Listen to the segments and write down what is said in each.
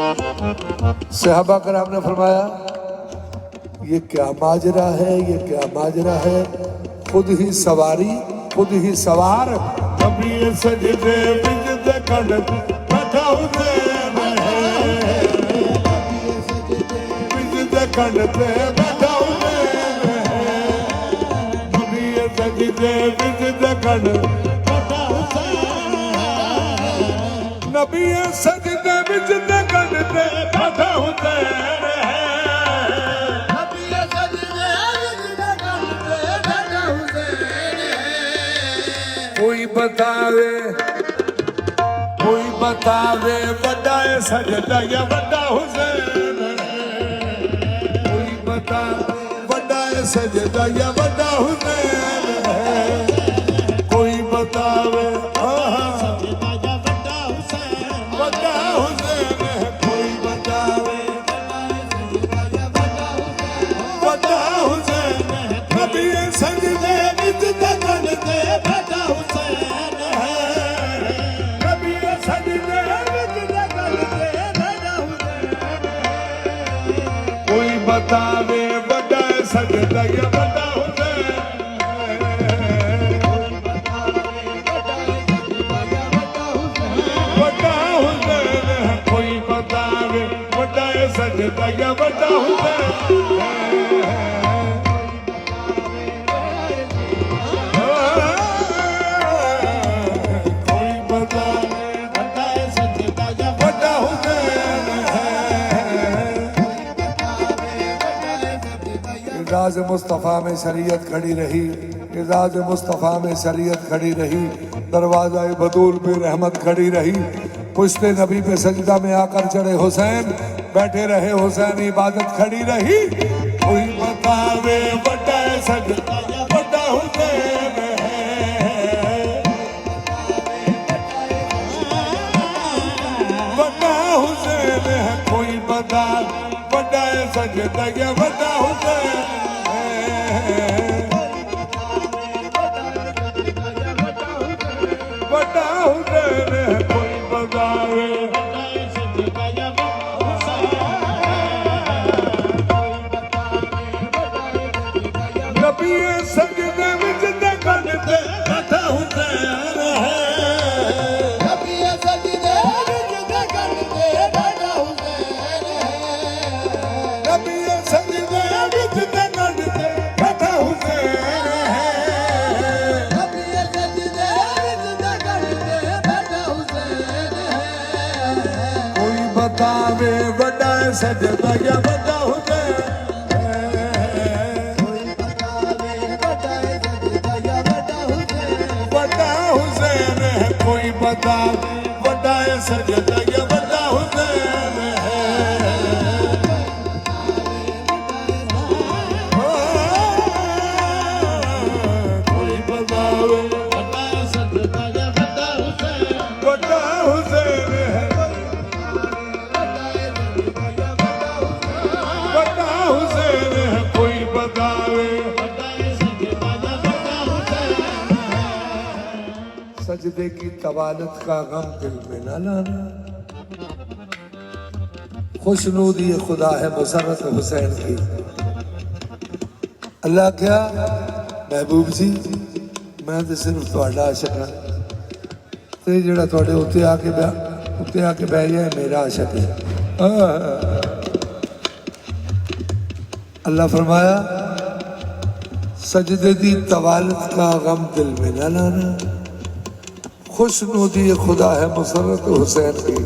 सहाबा कराम ने फरमाया ये क्या माजरा है, ये क्या माजरा है। खुद ही सवारी खुद ही सवार। कभी सजदे बिजद कण बैठा हुसैन है, बिजद कण पे बैठा हुसैन है। कभी सजदे बिजद कण बैठा हुसैन है, नबी सजदे बिजद कण पे बैठा हुसैन है। कोई बतावे बड़ा सजदा या बड़ा हुसैन है। कोई बतावे बड़ा सजदा या बड़ा हुसैन है। कोई बतावे सजदा या बड़ा हुसैन, बड़ा हुसैन है। कोई बतावे सजदा या बड़ा हुसैन, बड़ा हुसैन है। कभी सजदे विच दगन दे बड़ा हुसैन है। कभी सजदे विच दगन दे बड़ा हुसैन है। कोई बतावे बड़ा सजदा या बड़ा हुसैन है। कोई बतावे बड़ा सजदा या बड़ा हुसैन, बड़ा हुसैन है। कोई बतावे बड़ा सजदा या बड़ा हुसैन है। इज़ाज़ मुस्तफ़ा में शरीयत खड़ी रही, इज़ाज़ मुस्तफ़ा में शरीयत खड़ी रही। दरवाज़ा बदूल पे रहमत खड़ी रही। पुश्ते नबी पे सजदा में आकर चढ़े हुसैन, बैठे रहे हुसैन, इबादत खड़ी रही। कोई बतावे बड़ा सजदा या बड़ा हुसैन है। बड़ा हुसैन है। कोई बता बड़ा सजदा या बड़ा हुसैन है। बड़ा हुसैन है। कोई बतावे बड़ा सजदा या बड़ा हुसैन है। नबी सजदे विच दगन ते बैठा हुसैन है। नबी सजदे विच दगन ते बैठा हुसैन है। नबी सजदे विच दगन ते बैठा हुसैन है। नबी सजदे विच दगन ते बैठा हुसैन है। कोई बतावे बड़ा सजदा या बड़ा हुसैन है। कोई बतावे बड़ा सजदा या बड़ा हुसैन, बड़ा हुसैन है। कोई बता बड़ा सजदा या बड़ा हुसैन है। कोई बतावे बड़ा सजदा या बड़ा हुसैन, बड़ा हुसैन है। बड़ा हुसैन है। कोई बतावे बड़ा सजदा या बड़ा हुसैन है। सजदे की तवालत का गम दिल में न लाना। खुशनूदी खुदा है मुसर्रत हुसैन की। अल्लाह क्या महबूब जी, मैं तो सिर्फ तुहाडा आशिक हाँ, ते जिहड़ा तुहाडे उत्ते आके बह जाए मेरा आशिक है। अल्लाह फरमाया सजदे दी तवालत का गम दिल में न लाना। खुशनूदी खुदा है मुसर्रत हुसैन की।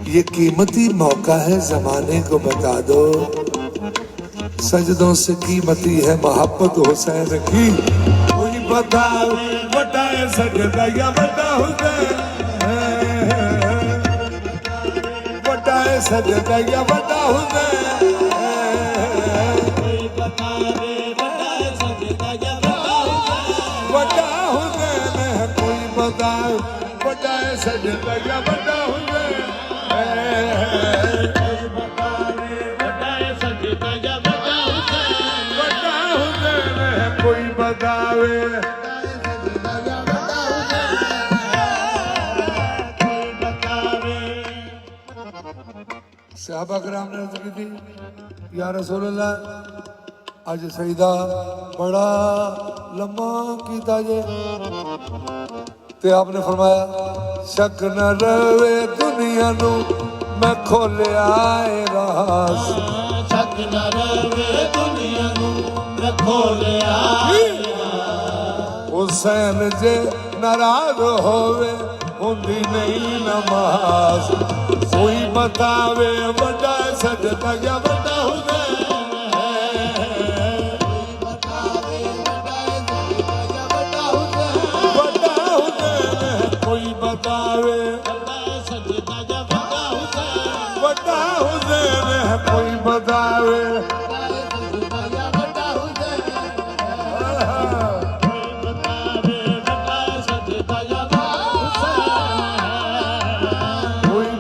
ये कीमती मौका है ज़माने को बता दो, सजदों से कीमती है मोहब्बत हुसैन की। कोई बतावे बड़ा सजदा या बड़ा हुसैन है। बड़ा सजदा या बड़ा हुसैन है। कोई बतावे बड़ा सजदा या बड़ा हुसैन, बड़ा हुसैन है। कोई बतावे बड़ा सजदा या बड़ा हुसैन है। कोई बतावे बड़ा सजदा या बड़ा हुसैन, बड़ा हुसैन है। कोई बतावे सहाबा कराम ने अर्ज की थी, या रसूल अल्लाह अज सईदा बड़ा लम्मा कीता जे। ते आपने फरमाया शक न रवे दुनिया नू मैं खोलिया ए रास। शक न रवे दुनिया नू मैं खोलिया हुसैन जे नाराज होवे हुंदी नहीं नमाज। कोई बतावे बड़ा सजदा या बड़ा हुसैन है। बड़ा हुसैन है। कोई बतावे बड़ा हुसैन है। कोई बतावे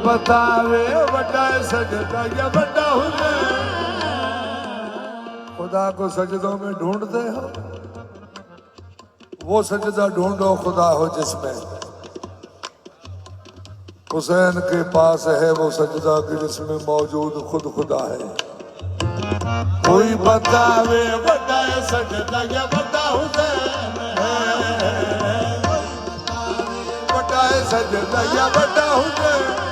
बतावे बड़ा सजदा या बड़ा हुसैन। खुदा को सजदों में ढूंढते हो, वो सजदा ढूंढो खुदा हो जिसमें हुसैन के पास है वो सजदा कि जिसमें मौजूद खुद खुदा है। कोई बतावे बड़ा सजदा या बड़ा हुसैन है। बड़ा सजदा या बड़ा हुसैन